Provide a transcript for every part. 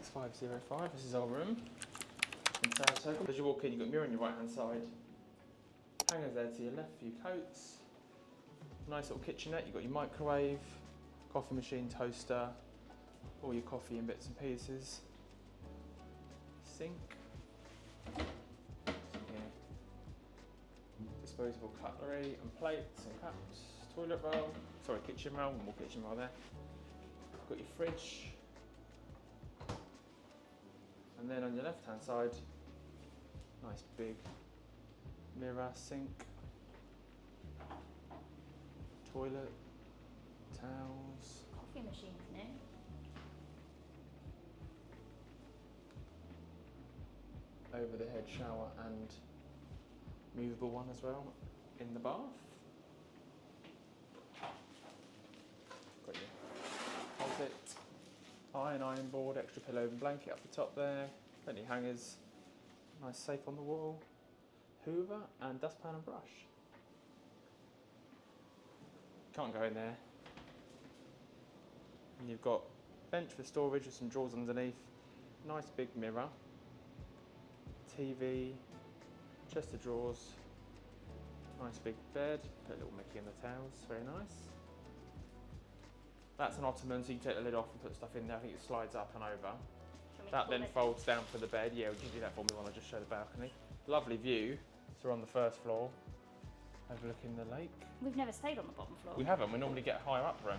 6505. This is our room in Saratoga. As you walk in, you've got a mirror on your right hand side. Hangers there to your left for your coats. Nice little kitchenette. You've got your microwave, coffee machine, toaster, all your coffee in bits and pieces. Sink. Disposable cutlery and plates and cups. Toilet roll. Sorry, kitchen roll. One more kitchen roll there. Got your fridge. And then on your left hand side, nice big mirror, sink, toilet, towels. Coffee machine's new. Over the head shower and movable one as well in the bath. Got your closet, iron board, extra pillow and blanket up the top there, plenty of hangers, nice safe on the wall, hoover and dustpan and brush. Can't go in there. And you've got bench for storage with some drawers underneath, nice big mirror, TV, chest of drawers, nice big bed, put a little Mickey in the towels, very nice. That's an ottoman, so you can take the lid off and put stuff in there. I think it slides up and over. That then folds down for the bed. Yeah, would you do that for me while I just show the balcony? Lovely view. So we're on the first floor, overlooking the lake. We've never stayed on the bottom floor. We haven't, we normally get a higher up room.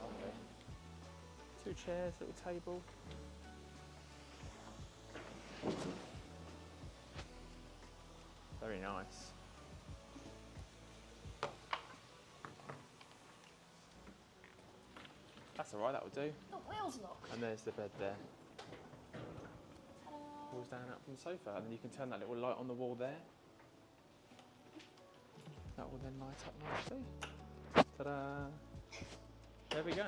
Lovely. 2 chairs, little table. Very nice. That's alright, that will do. The wheels lock. And there's the bed there. Falls down out from the sofa, and then you can turn that little light on the wall there. That will then light up nicely. Ta-da! There we go.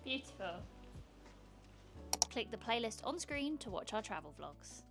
Beautiful. Click the playlist on screen to watch our travel vlogs.